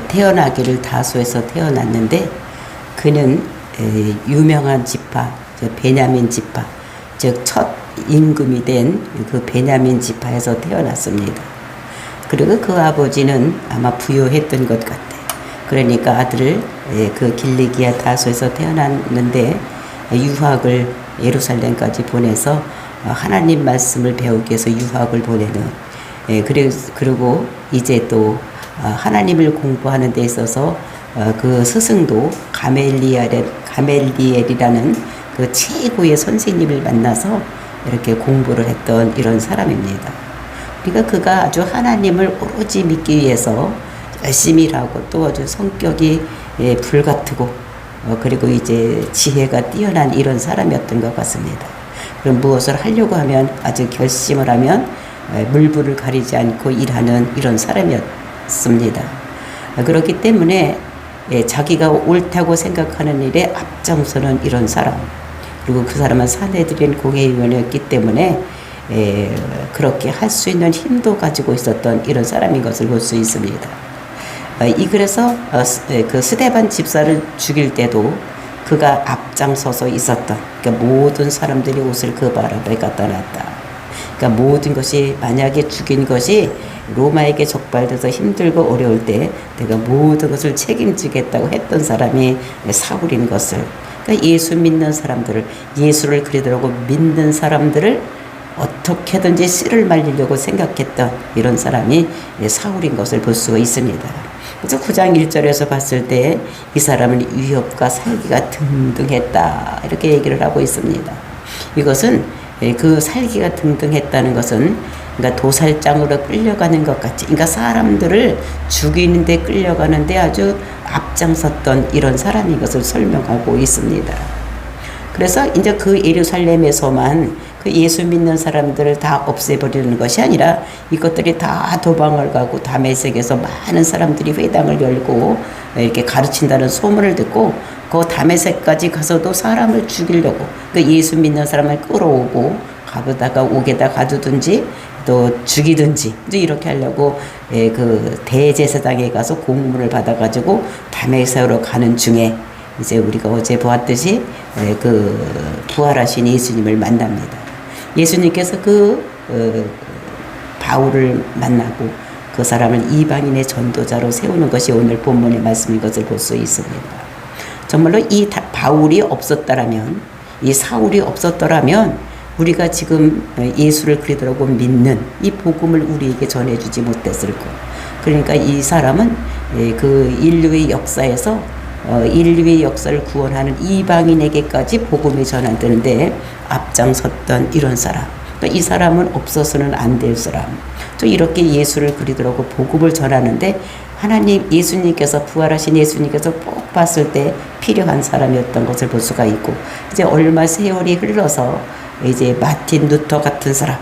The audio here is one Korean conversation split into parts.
태어나기를 다소에서 태어났는데 그는 유명한 지파, 베냐민 지파, 즉 첫 임금이 된 그 베냐민 지파에서 태어났습니다. 그리고 그 아버지는 아마 부유했던 것 같아요. 그러니까 아들을 그 길리기아 다소에서 태어났는데 유학을 예루살렘까지 보내서 하나님 말씀을 배우기 위해서 유학을 보내는, 그리고 이제 또 하나님을 공부하는 데 있어서 그 스승도 가멜리엘이라는 그 최고의 선생님을 만나서 이렇게 공부를 했던 이런 사람입니다. 그러니까 그가 아주 하나님을 오로지 믿기 위해서 열심히 일하고 또 아주 성격이 불같고 그리고 이제 지혜가 뛰어난 이런 사람이었던 것 같습니다. 그럼 무엇을 하려고 하면 아주 결심을 하면 물불을 가리지 않고 일하는 이런 사람이었습니다. 그렇기 때문에 자기가 옳다고 생각하는 일에 앞장서는 이런 사람, 그리고 그 사람은 산헤드린 공회의원이었기 때문에 그렇게 할 수 있는 힘도 가지고 있었던 이런 사람인 것을 볼 수 있습니다. 그래서 그 스데반 집사를 죽일 때도 그가 앞장서서 있었던, 그러니까 모든 사람들이 옷을 그 바람에 갖다 놨다. 그러니까 모든 것이, 만약에 죽인 것이 로마에게 적발돼서 힘들고 어려울 때 내가 모든 것을 책임지겠다고 했던 사람이 사울인 것을, 그러니까 예수 믿는 사람들을, 예수를 그리더라고 믿는 사람들을 어떻게든지 씨를 말리려고 생각했던 이런 사람이 사울인 것을 볼 수가 있습니다. 그래서 9장 1절에서 봤을 때 이 사람은 위협과 살기가 등등했다, 이렇게 얘기를 하고 있습니다. 이것은 그 살기가 등등했다는 것은, 그러니까 도살장으로 끌려가는 것 같이, 그러니까 사람들을 죽이는데 끌려가는데 아주 앞장섰던 이런 사람인 것을 설명하고 있습니다. 그래서 이제 그 예루살렘에서만 그 예수 믿는 사람들을 다 없애버리는 것이 아니라 이것들이 다 도망을 가고 다메섹에서 많은 사람들이 회당을 열고 이렇게 가르친다는 소문을 듣고 그 다메섹까지 가서도 사람을 죽이려고, 그 예수 믿는 사람을 끌어오고 가보다가 옥에다 가두든지 또 죽이든지 이렇게 하려고 그 대제사장에 가서 공문을 받아가지고 다메섹으로 가는 중에 이제 우리가 어제 보았듯이 그 부활하신 예수님을 만납니다. 예수님께서 그 바울을 만나고 그 사람을 이방인의 전도자로 세우는 것이 오늘 본문의 말씀인 것을 볼 수 있습니다. 정말로 이 바울이 없었더라면, 이 사울이 없었더라면 우리가 지금 예수를 그리더라고 믿는 이 복음을 우리에게 전해주지 못했을 것. 그러니까 이 사람은 그 인류의 역사에서 인류의 역사를 구원하는 이방인에게까지 복음이 전하는데 앞장섰던 이런 사람. 그러니까 이 사람은 없어서는 안 될 사람. 또 이렇게 예수를 그리더라고 복음을 전하는데 하나님, 예수님께서, 부활하신 예수님께서 꼭 봤을 때 필요한 사람이었던 것을 볼 수가 있고, 이제 얼마 세월이 흘러서 이제 마틴 루터 같은 사람,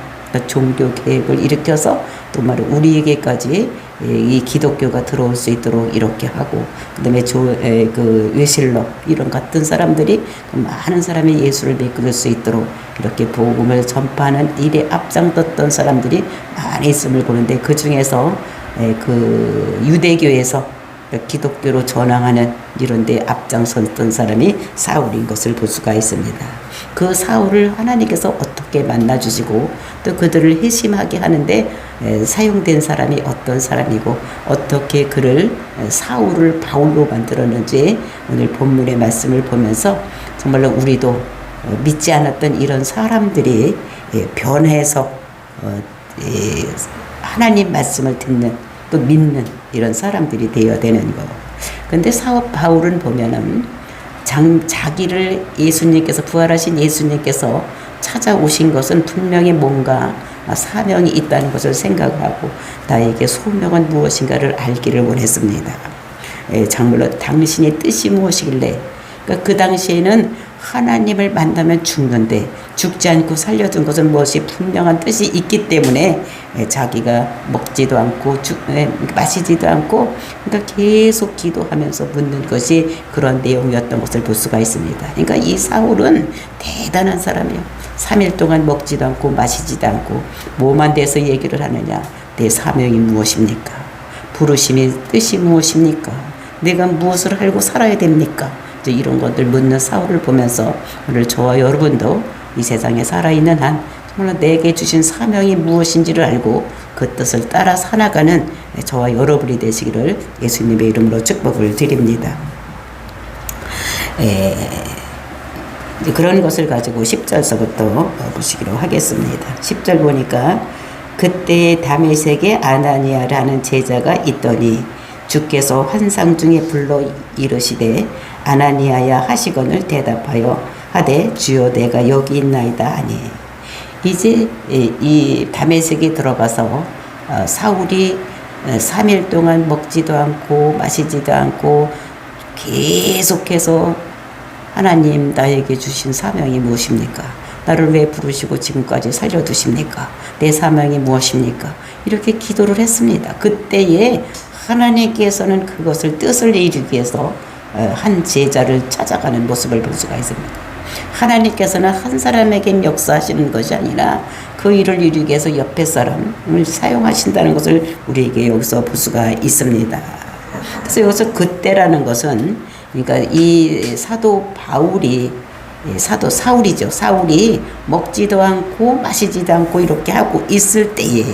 종교 개혁을 일으켜서 또 말로 우리에게까지 이 기독교가 들어올 수 있도록 이렇게 하고, 그다음에 그 웨실러 이런 같은 사람들이 많은 사람이 예수를 믿을 수 있도록 이렇게 복음을 전파하는 일에 앞장섰던 사람들이 많이 있음을 보는데, 그 중에서 그 유대교에서 기독교로 전향하는 이런데 앞장섰던 사람이 사울인 것을 볼 수가 있습니다. 그 사울을 하나님께서 어떻게 만나주시고 또 그들을 회심하게 하는데 사용된 사람이 어떤 사람이고 어떻게 그를 사울을 바울로 만들었는지 오늘 본문의 말씀을 보면서 정말로 우리도 믿지 않았던 이런 사람들이 변해서 하나님 말씀을 듣는, 또 믿는 이런 사람들이 되어야 되는 거. 근데 바울은 보면은 자기를 예수님께서, 부활하신 예수님께서 찾아오신 것은 분명히 뭔가 사명이 있다는 것을 생각하고 나에게 소명은 무엇인가를 알기를 원했습니다. 정말로 당신의 뜻이 무엇이길래, 그러니까 그 당시에는 하나님을 만나면 죽는데 죽지 않고 살려둔 것은 무엇이 분명한 뜻이 있기 때문에 자기가 먹지도 않고 마시지도 않고, 그러니까 계속 기도하면서 묻는 것이 그런 내용이었던 것을 볼 수가 있습니다. 그러니까 이 사울은 대단한 사람이에요. 3일 동안 먹지도 않고 마시지도 않고 뭐만 대해서 얘기를 하느냐, 내 사명이 무엇입니까? 부르심의 뜻이 무엇입니까? 내가 무엇을 알고 살아야 됩니까? 이제 이런 것들 묻는 사울을 보면서 오늘 저와 여러분도 이 세상에 살아있는 한 정말 내게 주신 사명이 무엇인지를 알고 그 뜻을 따라 살아가는 저와 여러분이 되시기를 예수님의 이름으로 축복을 드립니다. 그런 것을 가지고 10절서부터 보시기로 하겠습니다. 10절 보니까 그때 다메섹에 아나니아라는 제자가 있더니 주께서 환상 중에 불러 이르시되 아나니아야 하시거늘 대답하여 하되 주여 내가 여기 있나이다 하니 이제 이 다메섹에 들어가서 사울이 3일 동안 먹지도 않고 마시지도 않고 계속해서 하나님 나에게 주신 사명이 무엇입니까? 나를 왜 부르시고 지금까지 살려두십니까? 내 사명이 무엇입니까? 이렇게 기도를 했습니다. 그때에 하나님께서는 그것을 뜻을 이루기 위해서 한 제자를 찾아가는 모습을 볼 수가 있습니다. 하나님께서는 한 사람에게 역사하시는 것이 아니라 그 일을 이루기 위해서 옆에 사람을 사용하신다는 것을 우리에게 여기서 볼 수가 있습니다. 그래서 여기서 그때라는 것은 그러니까 이 사도 바울이 사도 사울이죠. 사울이 먹지도 않고 마시지도 않고 이렇게 하고 있을 때에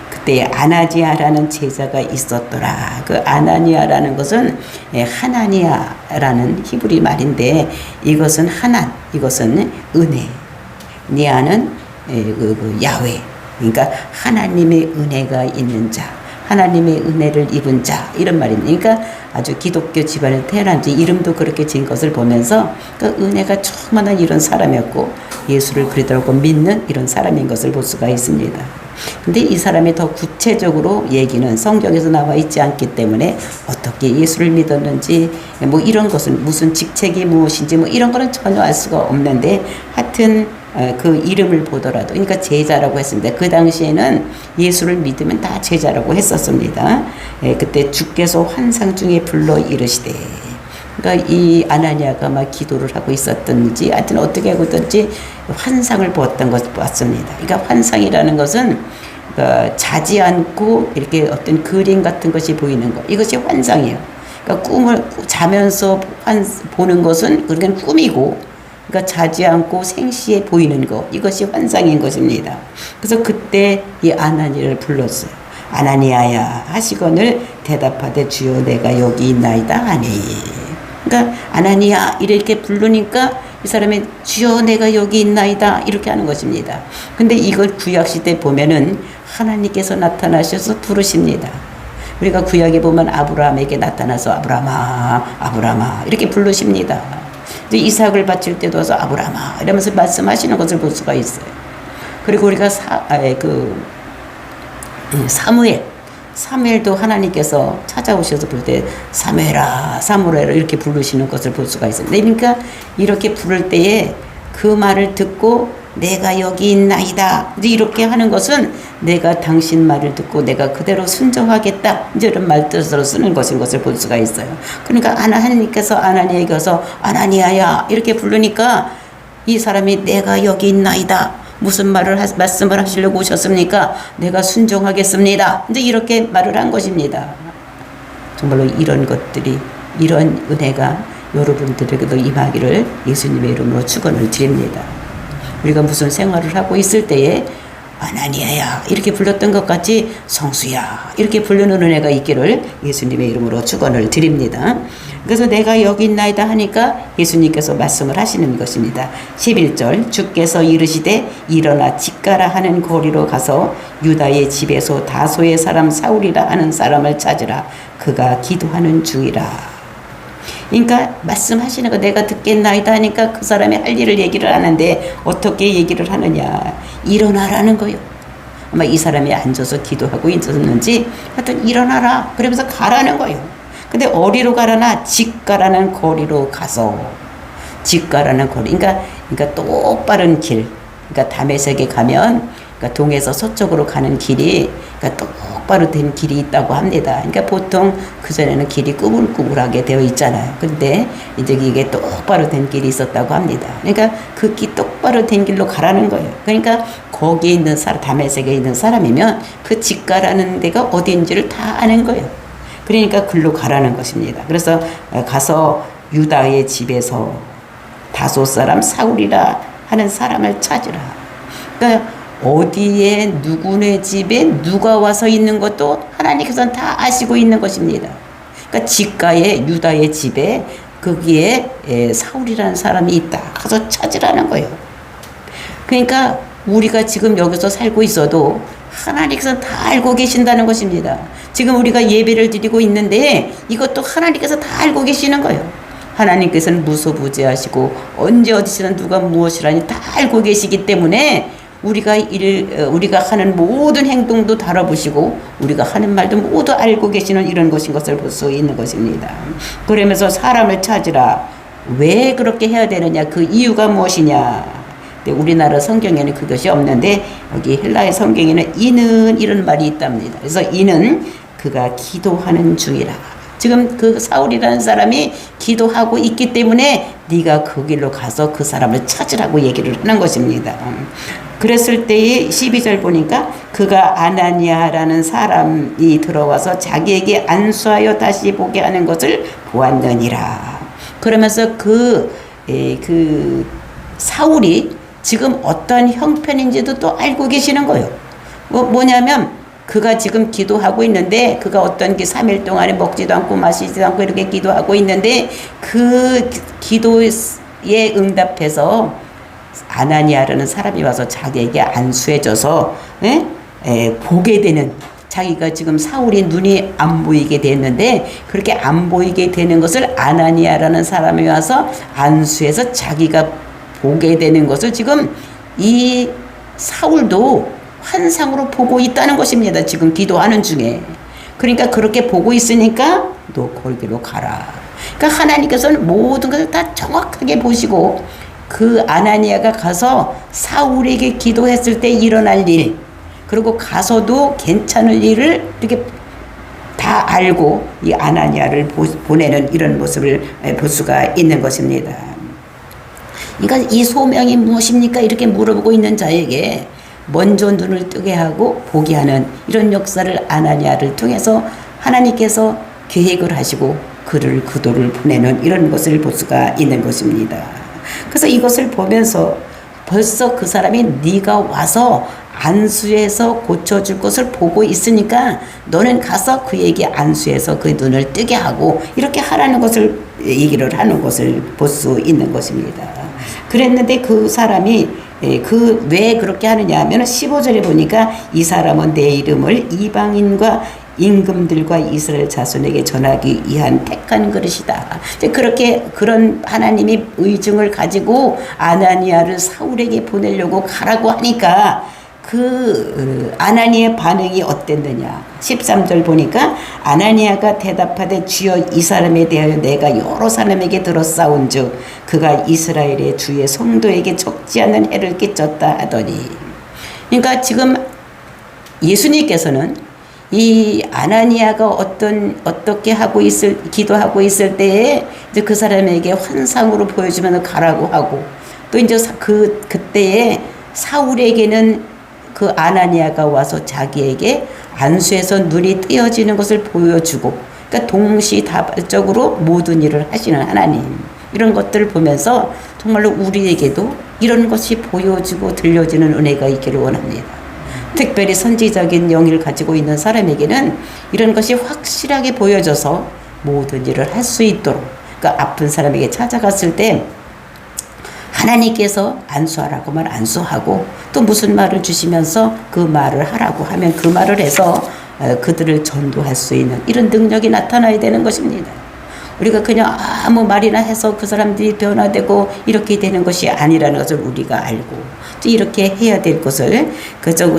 그때 아나니아라는 제자가 있었더라. 그 아나니아라는 것은 하나니아라는 히브리 말인데 이것은 하난, 이것은 은혜. 니아는 야훼. 그러니까 하나님의 은혜가 있는 자, 하나님의 은혜를 입은 자 이런 말입니다. 그러니까 아주 기독교 집안에 태어난 지 이름도 그렇게 지은 것을 보면서 그 은혜가 충만한 이런 사람이었고 예수를 그리스도라고 믿는 이런 사람인 것을 볼 수가 있습니다. 근데 이 사람이 더 구체적으로 얘기는 성경에서 나와 있지 않기 때문에 어떻게 예수를 믿었는지 뭐 이런 것은 무슨 직책이 무엇인지 뭐 이런 거는 전혀 알 수가 없는데 하여튼 그 이름을 보더라도 그러니까 제자라고 했습니다. 그 당시에는 예수를 믿으면 다 제자라고 했었습니다. 그때 주께서 환상 중에 불러 이르시되 그러니까 이 아나니아가 막 기도를 하고 있었던지 하여튼 어떻게 하고든지 환상을 보았던 것을 봤습니다. 그러니까 환상이라는 것은 그러니까 자지 않고 이렇게 어떤 그림 같은 것이 보이는 것 이것이 환상이에요. 그러니까 꿈을 자면서 보는 것은 그건 꿈이고 그러니까 자지 않고 생시에 보이는 것 이것이 환상인 것입니다. 그래서 그때 이 아나니아를 불렀어요. 아나니아야 하시거늘 대답하되 주여 내가 여기 있나이다 하니 그러니까 아나니아 이렇게 부르니까 이 사람이 주여 내가 여기 있나이다 이렇게 하는 것입니다. 근데 이걸 구약시대 보면은 하나님께서 나타나셔서 부르십니다. 우리가 구약에 보면 아브라함에게 나타나서 아브라함아 아브라함아 이렇게 부르십니다. 이삭을 바칠 때도 와서 아브라함아 이러면서 말씀하시는 것을 볼 수가 있어요. 그리고 우리가 사무엘도 하나님께서 찾아오셔서 부를 때 사무엘아 사무엘아 이렇게 부르시는 것을 볼 수가 있어요. 그러니까 이렇게 부를 때에 그 말을 듣고 내가 여기 있나이다 이렇게 하는 것은 내가 당신 말을 듣고 내가 그대로 순종하겠다 이런 말뜻으로 쓰는 것인 것을 볼 수가 있어요. 그러니까 하나님께서 아나니아에게 와서 아나니아야 이렇게 부르니까 이 사람이 내가 여기 있나이다 무슨 말씀을 하시려고 오셨습니까? 내가 순종하겠습니다. 이제 이렇게 말을 한 것입니다. 정말로 이런 것들이 이런 은혜가 여러분들에게도 임하기를 예수님의 이름으로 축원을 드립니다. 우리가 무슨 생활을 하고 있을 때에 아나니아야 이렇게 불렀던 것 같이 성수야 이렇게 부르는 은혜가 있기를 예수님의 이름으로 축원을 드립니다. 그래서 내가 여기 있나이다 하니까 예수님께서 말씀을 하시는 것입니다. 11절 주께서 이르시되 일어나 집가라 하는 거리로 가서 유다의 집에서 다소의 사람 사울이라 하는 사람을 찾으라 그가 기도하는 중이라. 그러니까 말씀하시는 거 내가 듣겠나이다 하니까 그 사람이 할 일을 얘기를 하는데 어떻게 얘기를 하느냐 일어나라는 거요. 아마 이 사람이 앉아서 기도하고 있었는지 하여튼 일어나라 그러면서 가라는 거요. 근데 어디로 가라나 집 가라는 거리로 가서 집 가라는 거리 그러니까 똑바른 길 그러니까 다메섹에 가면 그러니까 동에서 서쪽으로 가는 길이 그러니까 똑바로 된 길이 있다고 합니다. 그러니까 보통 그전에는 길이 꾸불꾸불하게 되어 있잖아요. 근데 이제 이게 똑바로 된 길이 있었다고 합니다. 그러니까 그 길 똑바로 된 길로 가라는 거예요. 그러니까 거기에 있는 사람, 다메섹에 있는 사람이면 그 직가라는 데가 어디인지를 다 아는 거예요. 그러니까 글로 가라는 것입니다. 그래서 가서 유다의 집에서 다소 사람 사울이라 하는 사람을 찾으라. 그러니까 어디에 누구네 집에 누가 와서 있는 것도 하나님께서는 다 아시고 있는 것입니다. 그러니까 직가에 유다의 집에 거기에 사울이라는 사람이 있다. 가서 찾으라는 거예요. 그러니까 우리가 지금 여기서 살고 있어도 하나님께서 다 알고 계신다는 것입니다. 지금 우리가 예배를 드리고 있는데 이것도 하나님께서 다 알고 계시는 거예요. 하나님께서는 무소부재하시고 언제 어디서는 누가 무엇이라니 다 알고 계시기 때문에 우리가 하는 모든 행동도 다뤄보시고 우리가 하는 말도 모두 알고 계시는 이런 것인 것을 볼 수 있는 것입니다. 그러면서 사람을 찾으라. 왜 그렇게 해야 되느냐? 그 이유가 무엇이냐? 우리나라 성경에는 그것이 없는데 여기 헬라의 성경에는 이는 이런 말이 있답니다. 그래서 이는 그가 기도하는 중이라. 지금 그 사울이라는 사람이 기도하고 있기 때문에 네가 그 길로 가서 그 사람을 찾으라고 얘기를 하는 것입니다. 그랬을 때에 12절 보니까 그가 아나니아라는 사람이 들어와서 자기에게 안수하여 다시 보게 하는 것을 보았느니라. 그러면서 그 사울이 지금 어떤 형편인지도 또 알고 계시는 거예요. 뭐냐면 그가 지금 기도하고 있는데 그가 어떤 3일 동안에 먹지도 않고 마시지도 않고 이렇게 기도하고 있는데 그 기도에 응답해서 아나니아라는 사람이 와서 자기에게 안수해줘서 보게 되는, 자기가 지금 사울이 눈이 안 보이게 됐는데 그렇게 안 보이게 되는 것을 아나니아라는 사람이 와서 안수해서 자기가 보게 되는 것을 지금 이 사울도 환상으로 보고 있다는 것입니다. 지금 기도하는 중에. 그러니까 그렇게 보고 있으니까 너 거기로 가라. 그러니까 하나님께서는 모든 것을 다 정확하게 보시고 그 아나니아가 가서 사울에게 기도했을 때 일어날 일, 그리고 가서도 괜찮을 일을 이렇게 다 알고 이 아나니아를 보내는 이런 모습을 볼 수가 있는 것입니다. 그러니까 이 소명이 무엇입니까? 이렇게 물어보고 있는 자에게 먼저 눈을 뜨게 하고 보게 하는 이런 역사를 아나니아를 통해서 하나님께서 계획을 하시고 그를 그도를 보내는 이런 것을 볼 수가 있는 것입니다. 그래서 이것을 보면서 벌써 그 사람이 네가 와서 안수해서 고쳐줄 것을 보고 있으니까 너는 가서 그에게 안수해서 그 눈을 뜨게 하고 이렇게 하라는 것을 얘기를 하는 것을 볼 수 있는 것입니다. 그랬는데 그 사람이 왜 그렇게 하느냐 하면 15절에 보니까 이 사람은 내 이름을 이방인과 임금들과 이스라엘 자손에게 전하기 위한 택한 그릇이다. 그렇게 그런 하나님이 의중을 가지고 아나니아를 사울에게 보내려고 가라고 하니까 그 아나니아의 반응이 어땠느냐. 13절 보니까 아나니아가 대답하되 주여 이 사람에 대하여 내가 여러 사람에게 들었사온즉 그가 이스라엘의 주의 성도에게 적지 않은 해를 끼쳤다 하더니. 그러니까 지금 예수님께서는 이 아나니아가 어떻게 기도하고 있을 때에 이제 그 사람에게 환상으로 보여주면 가라고 하고, 또 이제 그때에 사울에게는 그 아나니아가 와서 자기에게 안수해서 눈이 띄어지는 것을 보여주고, 그러니까 동시다발적으로 모든 일을 하시는 하나님, 이런 것들을 보면서 정말로 우리에게도 이런 것이 보여지고 들려지는 은혜가 있기를 원합니다. 특별히 선지적인 영을 가지고 있는 사람에게는 이런 것이 확실하게 보여져서 모든 일을 할 수 있도록, 그러니까 아픈 사람에게 찾아갔을 때 하나님께서 안수하라고 하면 안수하고, 또 무슨 말을 주시면서 그 말을 하라고 하면 그 말을 해서 그들을 전도할 수 있는 이런 능력이 나타나야 되는 것입니다. 우리가 그냥 아무 말이나 해서 그 사람들이 변화되고 이렇게 되는 것이 아니라는 것을 우리가 알고, 또 이렇게 해야 될 것을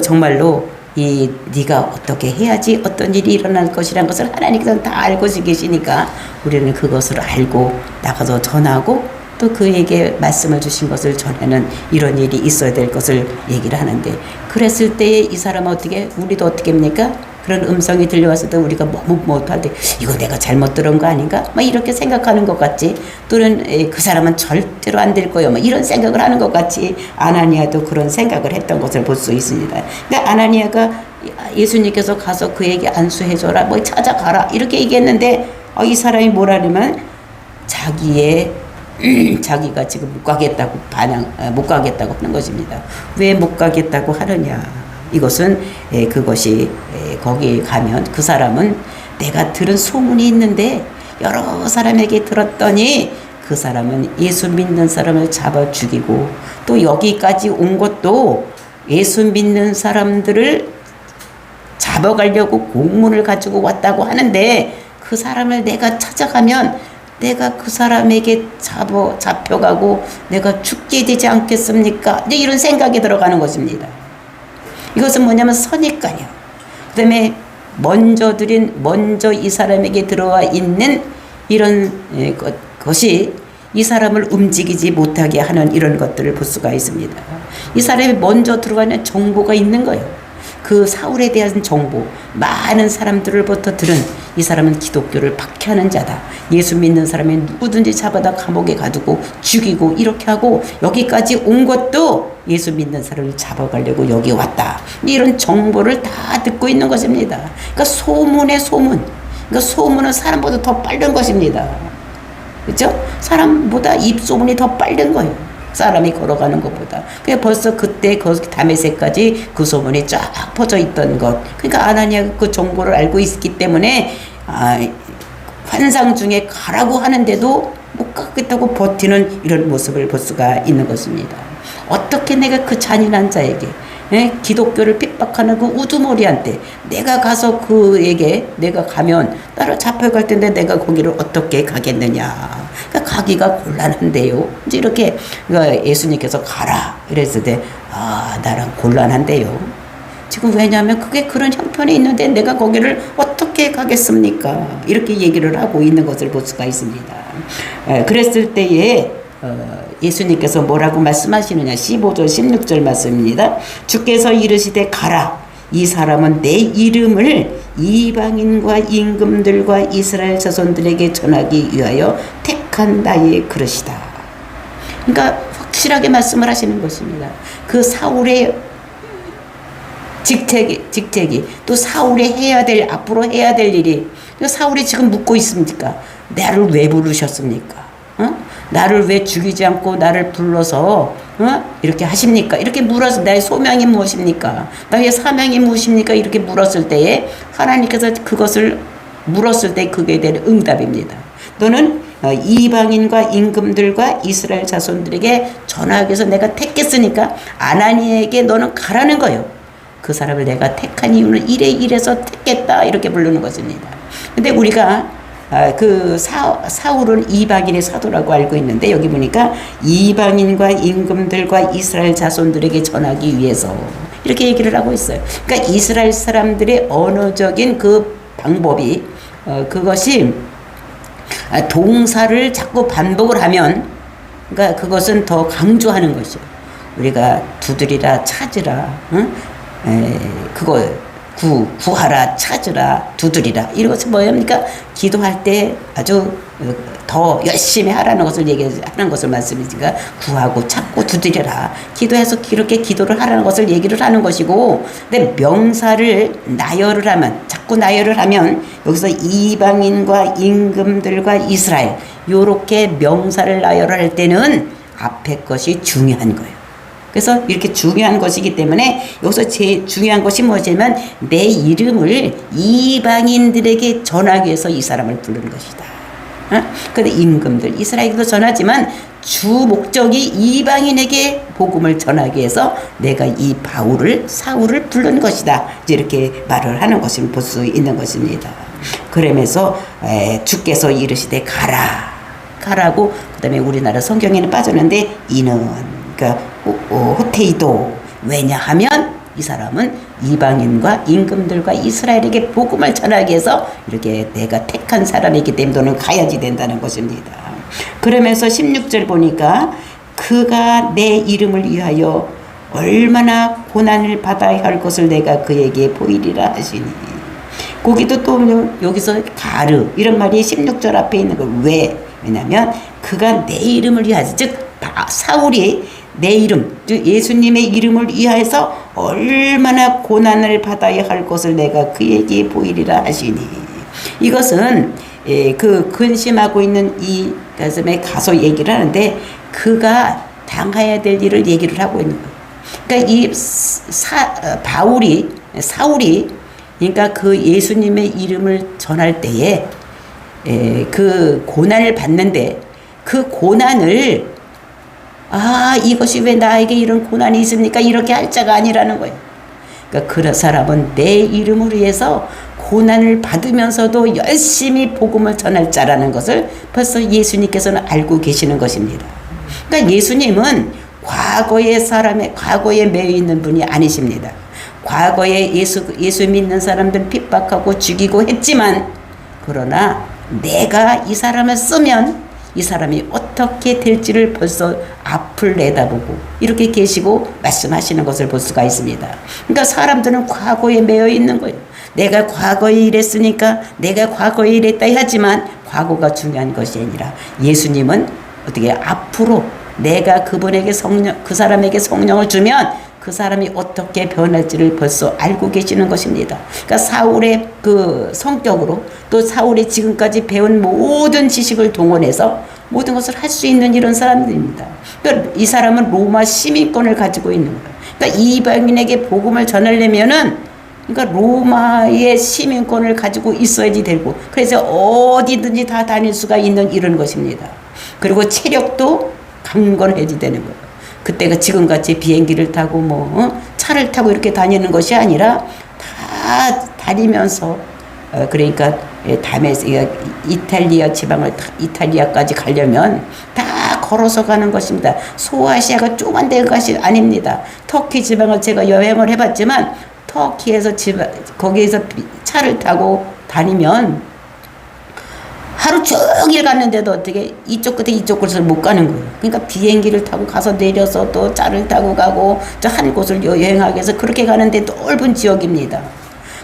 정말로 네가 어떻게 해야지 어떤 일이 일어날 것이라는 것을 하나님께서는 다 알고 계시니까 우리는 그것을 알고 나가서 전하고, 또 그에게 말씀을 주신 것을 전하는 이런 일이 있어야 될 것을 얘기를 하는데, 그랬을 때에 이 사람은 어떻게, 우리도 어떻게 합니까? 그런 음성이 들려왔을 때 우리가 너무 못할 때 이거 내가 잘못 들은 거 아닌가? 막 이렇게 생각하는 것 같지. 또는 그 사람은 절대로 안 될 거예요. 막 이런 생각을 하는 것 같이 아나니아도 그런 생각을 했던 것을 볼 수 있습니다. 그러니까 아나니아가 예수님께서 가서 그에게 안수해줘라, 뭐 찾아가라 이렇게 얘기했는데 이 사람이 뭐라냐면 자기가 지금 못 가겠다고 못 가겠다고 하는 것입니다. 왜 못 가겠다고 하느냐? 이것은 그것이 거기 가면 그 사람은 내가 들은 소문이 있는데 여러 사람에게 들었더니 그 사람은 예수 믿는 사람을 잡아 죽이고 또 여기까지 온 것도 예수 믿는 사람들을 잡아가려고 공문을 가지고 왔다고 하는데 그 사람을 내가 찾아가면 내가 그 사람에게 잡혀가고 내가 죽게 되지 않겠습니까? 이제 이런 생각이 들어가는 것입니다. 이것은 뭐냐면 선입관이요. 그 다음에 먼저 이 사람에게 들어와 있는 이런 것이 이 사람을 움직이지 못하게 하는 이런 것들을 볼 수가 있습니다. 이 사람이 먼저 들어가는 정보가 있는 거예요. 그 사울에 대한 정보, 많은 사람들로부터 들은 이 사람은 기독교를 박해하는 자다. 예수 믿는 사람이 누구든지 잡아다 감옥에 가두고 죽이고 이렇게 하고 여기까지 온 것도 예수 믿는 사람을 잡아가려고 여기 왔다. 이런 정보를 다 듣고 있는 것입니다. 그러니까 소문의 소문. 그러니까 소문은 사람보다 더 빠른 것입니다. 그렇죠? 사람보다 입소문이 더 빠른 거예요. 사람이 걸어가는 것보다. 그냥 벌써 그때 다메섹까지 그 소문이 쫙 퍼져 있던 것. 그러니까 아나니아가 그 정보를 알고 있기 때문에 환상 중에 가라고 하는데도 못 가겠다고 버티는 이런 모습을 볼 수가 있는 것입니다. 어떻게 내가 그 잔인한 자에게 기독교를 핍박하는 그 우두머리한테 내가 가서 그에게 내가 가면 나를 잡혀갈 텐데 내가 거기를 어떻게 가겠느냐. 그러니까 가기가 곤란한데요. 이제 이렇게 예수님께서 가라 이랬을 때 나랑 곤란한데요. 지금 왜냐하면 그게 그런 형편이 있는데 내가 거기를 어떻게 가겠습니까? 이렇게 얘기를 하고 있는 것을 볼 수가 있습니다. 그랬을 때에 예수님께서 뭐라고 말씀하시느냐. 15절 16절 말씀입니다. 주께서 이르시되 가라. 이 사람은 내 이름을 이방인과 임금들과 이스라엘 자손들에게 전하기 위하여 택한 나의 그릇이다. 그러니까 확실하게 말씀을 하시는 것입니다. 그 사울의 직책이 또 사울이 앞으로 해야 될 일이, 사울이 지금 묻고 있습니까? 나를 왜 부르셨습니까? 나를 왜 죽이지 않고 나를 불러서 이렇게 하십니까? 이렇게 물어서 나의 소명이 무엇입니까? 나의 사명이 무엇입니까? 이렇게 물었을 때에 하나님께서 그것을 물었을 때 그게 대한 응답입니다. 너는 이방인과 임금들과 이스라엘 자손들에게 전하기 위해서 내가 택했으니까 아나니에게 너는 가라는 거예요. 그 사람을 내가 택한 이유는 이래서 택했다 이렇게 부르는 것입니다. 근데 우리가 그 사울은 이방인의 사도라고 알고 있는데 여기 보니까 이방인과 임금들과 이스라엘 자손들에게 전하기 위해서 이렇게 얘기를 하고 있어요. 그러니까 이스라엘 사람들의 언어적인 그 방법이 그것이 동사를 자꾸 반복을 하면 그러니까 그것은 더 강조하는 것이죠. 우리가 두드리라 찾으라 그거 구하라 찾으라 두드리라 이것은 뭐입니까? 기도할 때 아주 더 열심히 하라는 것을 얘기하는 것을 말씀이니까 구하고 찾고 두드려라 기도해서 이렇게 기도를 하라는 것을 얘기를 하는 것이고, 근데 명사를 나열을 하면 자꾸 나열을 하면 여기서 이방인과 임금들과 이스라엘 요렇게 명사를 나열할 때는 앞에 것이 중요한 거예요. 그래서 이렇게 중요한 것이기 때문에 여기서 제일 중요한 것이 뭐냐면 내 이름을 이방인들에게 전하기 위해서 이 사람을 부르는 것이다. 근데 임금들 이스라엘도 전하지만 주 목적이 이방인에게 복음을 전하기 위해서 내가 이 사울을 부른 것이다. 이렇게 말을 하는 것을 볼 수 있는 것입니다. 그러면서 주께서 이르시되 가라고 그다음에 우리나라 성경에는 빠졌는데 이는 호테이도 왜냐하면 이 사람은 이방인과 임금들과 이스라엘에게 복음을 전하기 위해서 이렇게 내가 택한 사람이기 때문에 너는 가야지 된다는 것입니다. 그러면서 16절 보니까 그가 내 이름을 위하여 얼마나 고난을 받아야 할 것을 내가 그에게 보이리라 하시니. 거기도 또 여기서 가르 이런 말이 16절 앞에 있는 거. 왜? 왜냐면 그가 내 이름을 위하여, 즉 사울이 내 이름, 즉 예수님의 이름을 위하여서 얼마나 고난을 받아야 할 것을 내가 그에게 보이리라 하시니. 이것은 그 근심하고 있는 이 가슴에 가서 얘기를 하는데 그가 당해야 될 일을 얘기를 하고 있는 거예요. 그러니까 이 사울이 그러니까 그 예수님의 이름을 전할 때에 그 고난을 받는데 그 고난을 이것이 왜 나에게 이런 고난이 있습니까? 이렇게 할 자가 아니라는 거예요. 그러니까 그 사람은 내 이름을 위해서 고난을 받으면서도 열심히 복음을 전할 자라는 것을 벌써 예수님께서는 알고 계시는 것입니다. 그러니까 예수님은 과거에 매여 있는 분이 아니십니다. 과거에 예수 믿는 사람들 핍박하고 죽이고 했지만, 그러나 내가 이 사람을 쓰면 이 사람이 어떻게 될지를 벌써 앞을 내다보고 이렇게 계시고 말씀하시는 것을 볼 수가 있습니다. 그러니까 사람들은 과거에 매여 있는 거예요. 내가 과거에 이랬으니까 내가 과거에 이랬다 하지만 과거가 중요한 것이 아니라 예수님은 어떻게 앞으로 내가 그분에게 그 사람에게 성령을 주면 그 사람이 어떻게 변할지를 벌써 알고 계시는 것입니다. 그러니까 사울의 그 성격으로 또 사울이 지금까지 배운 모든 지식을 동원해서 모든 것을 할 수 있는 이런 사람들입니다. 그러니까 이 사람은 로마 시민권을 가지고 있는 거예요. 그러니까 이방인에게 복음을 전하려면은 그러니까 로마의 시민권을 가지고 있어야지 되고, 그래서 어디든지 다 다닐 수가 있는 이런 것입니다. 그리고 체력도 강건해지 되는 거예요. 그때가 지금같이 비행기를 타고 차를 타고 이렇게 다니는 것이 아니라 다 다니면서 그러니까 담에서 이탈리아 지방을 이탈리아까지 가려면 다 걸어서 가는 것입니다. 소아시아가 조그만 데가 아닙니다. 터키 지방을 제가 여행을 해봤지만 터키에서 거기에서 차를 타고 다니면 하루 종일 갔는데도 어떻게 이쪽 끝에 이쪽 끝을 못 가는 거예요. 그러니까 비행기를 타고 가서 내려서 또 차를 타고 가고 저 한 곳을 여행하기 위해서 그렇게 가는데 넓은 지역입니다.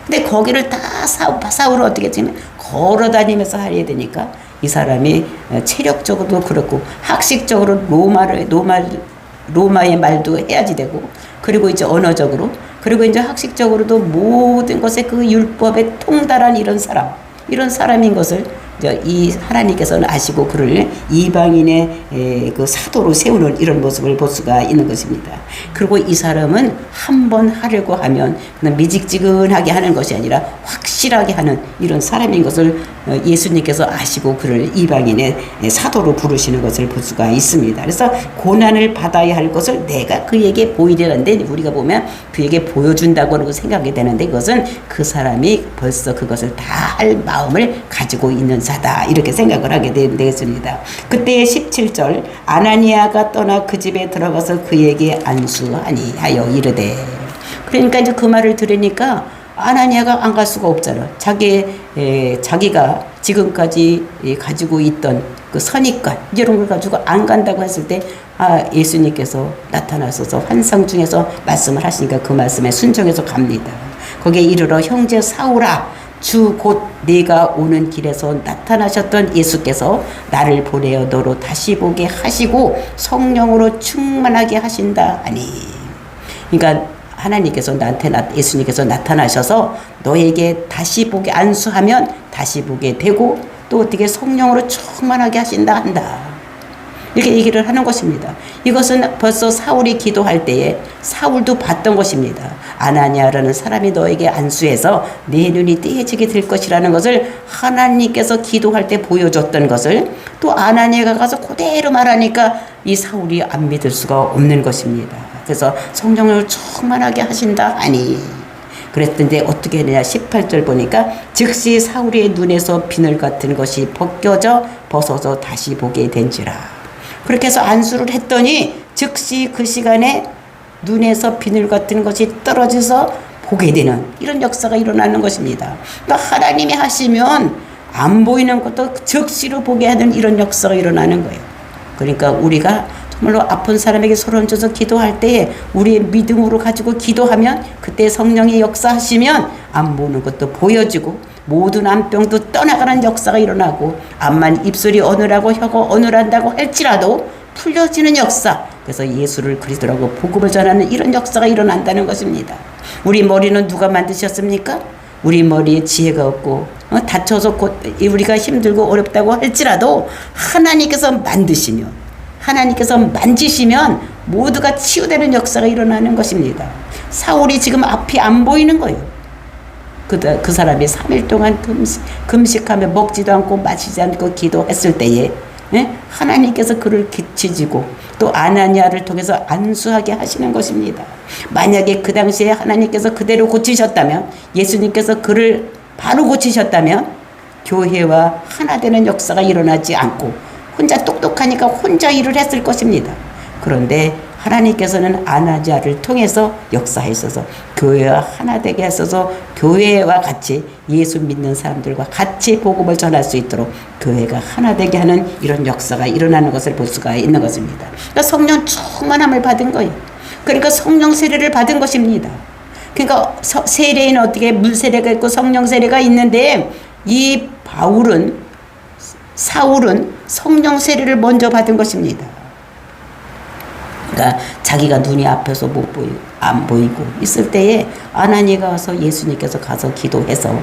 근데 거기를 다 사울을 어떻게 했냐면 걸어 다니면서 해야 되니까 이 사람이 체력적으로도 그렇고 학식적으로 로마의 말도 해야지 되고, 그리고 이제 언어적으로, 그리고 이제 학식적으로도 모든 것에 그 율법에 통달한 이런 사람인 것을 이 하나님께서는 아시고 그를 이방인의 그 사도로 세우는 이런 모습을 볼 수가 있는 것입니다. 그리고 이 사람은 한번 하려고 하면 그냥 미직지근하게 하는 것이 아니라 확실하게 하는 이런 사람인 것을 예수님께서 아시고 그를 이방인의 사도로 부르시는 것을 볼 수가 있습니다. 그래서 고난을 받아야 할 것을 내가 그에게 보이려는데, 우리가 보면 그에게 보여준다고 생각이 되는데 그것은 그 사람이 벌써 그것을 다 할 마음을 가지고 있는 자다, 이렇게 생각을 하게 되겠습니다. 그때 17절 아나니아가 떠나 그 집에 들어가서 그에게 안수하니 하여 이르되. 그러니까 이제 그 말을 들으니까 아나니아가 안 갈 수가 없잖아. 자기가 지금까지 가지고 있던 그 선입관 이런 걸 가지고 안 간다고 했을 때 예수님께서 나타나셔서 환상 중에서 말씀을 하시니까 그 말씀에 순종해서 갑니다. 거기에 이르러 형제 사울아, 주 곧 네가 오는 길에서 나타나셨던 예수께서 나를 보내어 너로 다시 보게 하시고 성령으로 충만하게 하신다 하니. 그러니까 하나님께서 예수님께서 나타나셔서 너에게 다시 보게 안수하면 다시 보게 되고 또 어떻게 성령으로 충만하게 한다. 이렇게 얘기를 하는 것입니다. 이것은 벌써 사울이 기도할 때에 사울도 봤던 것입니다. 아나니아라는 사람이 너에게 안수해서 내 눈이 떼어지게 될 것이라는 것을 하나님께서 기도할 때 보여줬던 것을 또 아나니아가 가서 그대로 말하니까 이 사울이 안 믿을 수가 없는 것입니다. 그래서 성령을 충만하게 하신다 하니. 그랬던데 어떻게 되냐, 18절 보니까 즉시 사울의 눈에서 비늘 같은 것이 벗어져 다시 보게 된지라. 그렇게 해서 안수를 했더니 즉시 그 시간에 눈에서 비늘 같은 것이 떨어져서 보게 되는 이런 역사가 일어나는 것입니다. 그러니까 하나님이 하시면 안 보이는 것도 즉시로 보게 하는 이런 역사가 일어나는 거예요. 그러니까 우리가 정말로 아픈 사람에게 손 얹어서 기도할 때에 우리의 믿음으로 가지고 기도하면 그때 성령이 역사하시면 안 보는 것도 보여지고 모든 암병도 떠나가는 역사가 일어나고 암만 입술이 어눌하고 혀가 어눌한다고 할지라도 풀려지는 역사. 그래서 예수를 그리스도라고 복음을 전하는 이런 역사가 일어난다는 것입니다. 우리 머리는 누가 만드셨습니까? 우리 머리에 지혜가 없고 다쳐서 우리가 힘들고 어렵다고 할지라도 하나님께서 만드시면 하나님께서 만지시면 모두가 치유되는 역사가 일어나는 것입니다. 사울이 지금 앞이 안 보이는 거예요. 그 사람이 3일 동안 금식하며 먹지도 않고 마시지 않고 기도했을 때에 하나님께서 그를 기치지고 또 아나니아를 통해서 안수하게 하시는 것입니다. 만약에 그 당시에 하나님께서 그대로 고치셨다면, 예수님께서 그를 바로 고치셨다면 교회와 하나 되는 역사가 일어나지 않고 혼자 똑똑하니까 혼자 일을 했을 것입니다. 그런데 하나님께서는 아나니아를 통해서 역사하셔서 교회와 하나 되게 하셔서 교회와 같이 예수 믿는 사람들과 같이 복음을 전할 수 있도록 교회가 하나 되게 하는 이런 역사가 일어나는 것을 볼 수가 있는 것입니다. 그러니까 성령 충만함을 받은 거예요. 그러니까 성령 세례를 받은 것입니다. 그러니까 세례는 어떻게 물 세례가 있고 성령 세례가 있는데 이 사울은 성령 세례를 먼저 받은 것입니다. 그러니까 자기가 눈이 앞에서 안 보이고 있을 때에 아나니아가 와서 예수님께서 가서 기도해서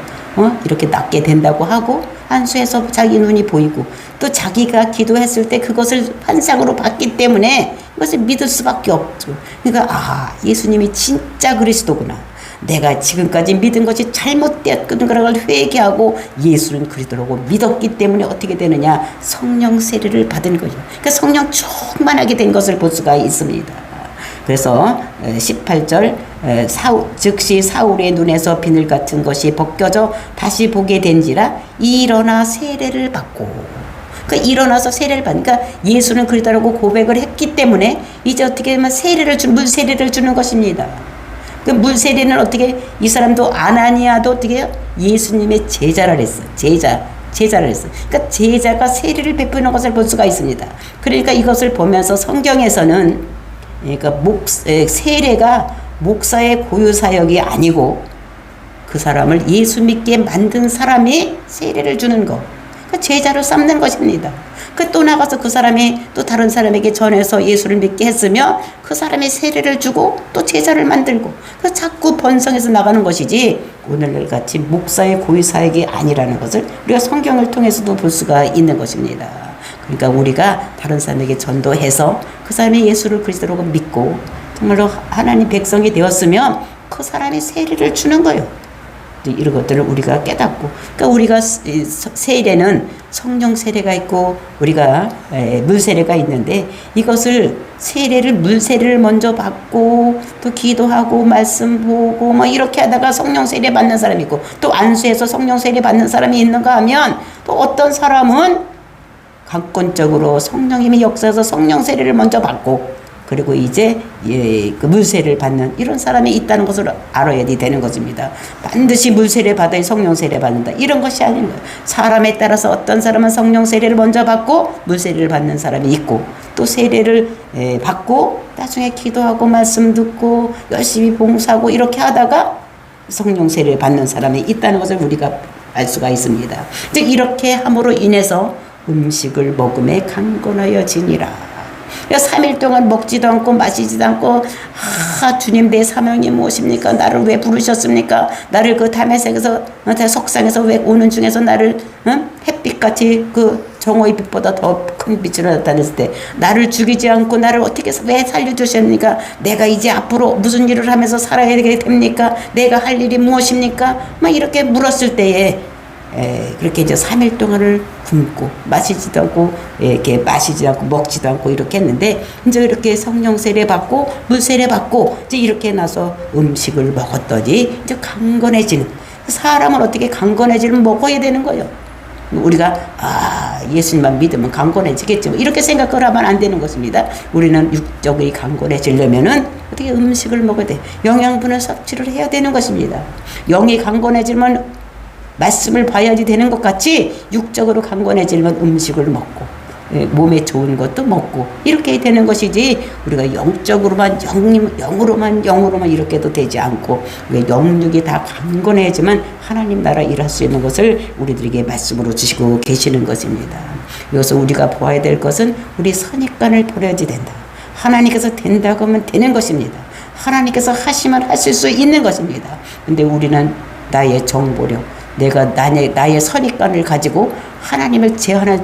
이렇게 낫게 된다고 하고 안수해서 자기 눈이 보이고 또 자기가 기도했을 때 그것을 환상으로 봤기 때문에 그것을 믿을 수밖에 없죠. 그러니까 예수님이 진짜 그리스도구나. 내가 지금까지 믿은 것이 잘못되었던 거라고 회개하고 예수는 그리스도라고 믿었기 때문에 어떻게 되느냐? 성령 세례를 받은 거죠. 그러니까 성령 충만하게 된 것을 볼 수가 있습니다. 그래서 18절 즉시 사울의 눈에서 비늘 같은 것이 벗겨져 다시 보게 된지라 일어나 세례를 받고 그러니까 일어나서 세례를 받으니까 예수는 그리스도라고 고백을 했기 때문에 이제 어떻게 되면 물 세례를 주는 것입니다. 그 물 세례는 어떻게 이 사람도 아나니아도 어떻게 해요? 예수님의 제자를 했어요. 제자를 했어요. 그러니까 제자가 세례를 베푸는 것을 볼 수가 있습니다. 그러니까 이것을 보면서 성경에서는 그러니까 세례가 목사의 고유 사역이 아니고 그 사람을 예수 믿게 만든 사람이 세례를 주는 것. 그러니까 제자로 삼는 것입니다. 또 나가서 그 사람이 또 다른 사람에게 전해서 예수를 믿게 했으며 그 사람이 세례를 주고 또 제자를 만들고 자꾸 번성해서 나가는 것이지 오늘날 같이 목사의 고유 사역이 아니라는 것을 우리가 성경을 통해서도 볼 수가 있는 것입니다. 그러니까 우리가 다른 사람에게 전도해서 그 사람이 예수를 그리스도로 믿고 정말로 하나님 백성이 되었으면 그 사람이 세례를 주는 거예요. 이런 것들을 우리가 깨닫고, 그러니까 우리가 세례는 성령 세례가 있고 우리가 물 세례가 있는데 이것을 물 세례를 먼저 받고 또 기도하고 말씀 보고 이렇게 하다가 성령 세례 받는 사람이 있고 또 안수해서 성령 세례 받는 사람이 있는가 하면 또 어떤 사람은 강권적으로 성령님이 역사해서 성령 세례를 먼저 받고 그리고 이제 그 물세례를 받는 이런 사람이 있다는 것을 알아야 되는 것입니다. 반드시 물세례 받아야 성령 세례 받는다. 이런 것이 아닌 거예요. 사람에 따라서 어떤 사람은 성령 세례를 먼저 받고 물세례를 받는 사람이 있고 또 세례를 받고 나중에 기도하고 말씀 듣고 열심히 봉사하고 이렇게 하다가 성령 세례를 받는 사람이 있다는 것을 우리가 알 수가 있습니다. 즉 이렇게 함으로 인해서 음식을 먹음에 강건하여지니라. 3일 동안 먹지도 않고 마시지도 않고 주님 내 사명이 무엇입니까? 나를 왜 부르셨습니까? 나를 그 담에색에서 석상에서 왜 오는 중에서 나를 햇빛같이 그 정오의 빛보다 더 큰 빛으로 나타냈을 때 나를 죽이지 않고 나를 어떻게 왜 살려주셨습니까? 내가 이제 앞으로 무슨 일을 하면서 살아야 되게 됩니까? 내가 할 일이 무엇입니까? 이렇게 물었을 때에 그렇게 이제 3일 동안을 굶고 마시지도 않고 이렇게 마시지 않고 먹지도 않고 이렇게 했는데 이제 이렇게 성령 세례 받고 물 세례 받고 이제 이렇게 나서 음식을 먹었더니 이제 강건해지는 사람은 어떻게 강건해지면 먹어야 되는 거예요. 우리가 예수님만 믿으면 강건해지겠지 이렇게 생각을 하면 안 되는 것입니다. 우리는 육적이 강건해지려면은 어떻게 음식을 먹어야 돼. 영양분을 섭취를 해야 되는 것입니다. 영이 강건해지면 말씀을 봐야지 되는 것 같이 육적으로 강건해지면 음식을 먹고 몸에 좋은 것도 먹고 이렇게 되는 것이지, 우리가 영적으로만 영으로만 이렇게도 되지 않고 영육이 다 강건해지만 하나님 나라 일할 수 있는 것을 우리들에게 말씀으로 주시고 계시는 것입니다. 여기서 우리가 보아야 될 것은 우리 선입관을 버려야지 된다. 하나님께서 된다고 하면 되는 것입니다. 하나님께서 하시면 하실 수 있는 것입니다. 근데 우리는 나의 정보력, 나의 선입관을 가지고 하나님을 제한할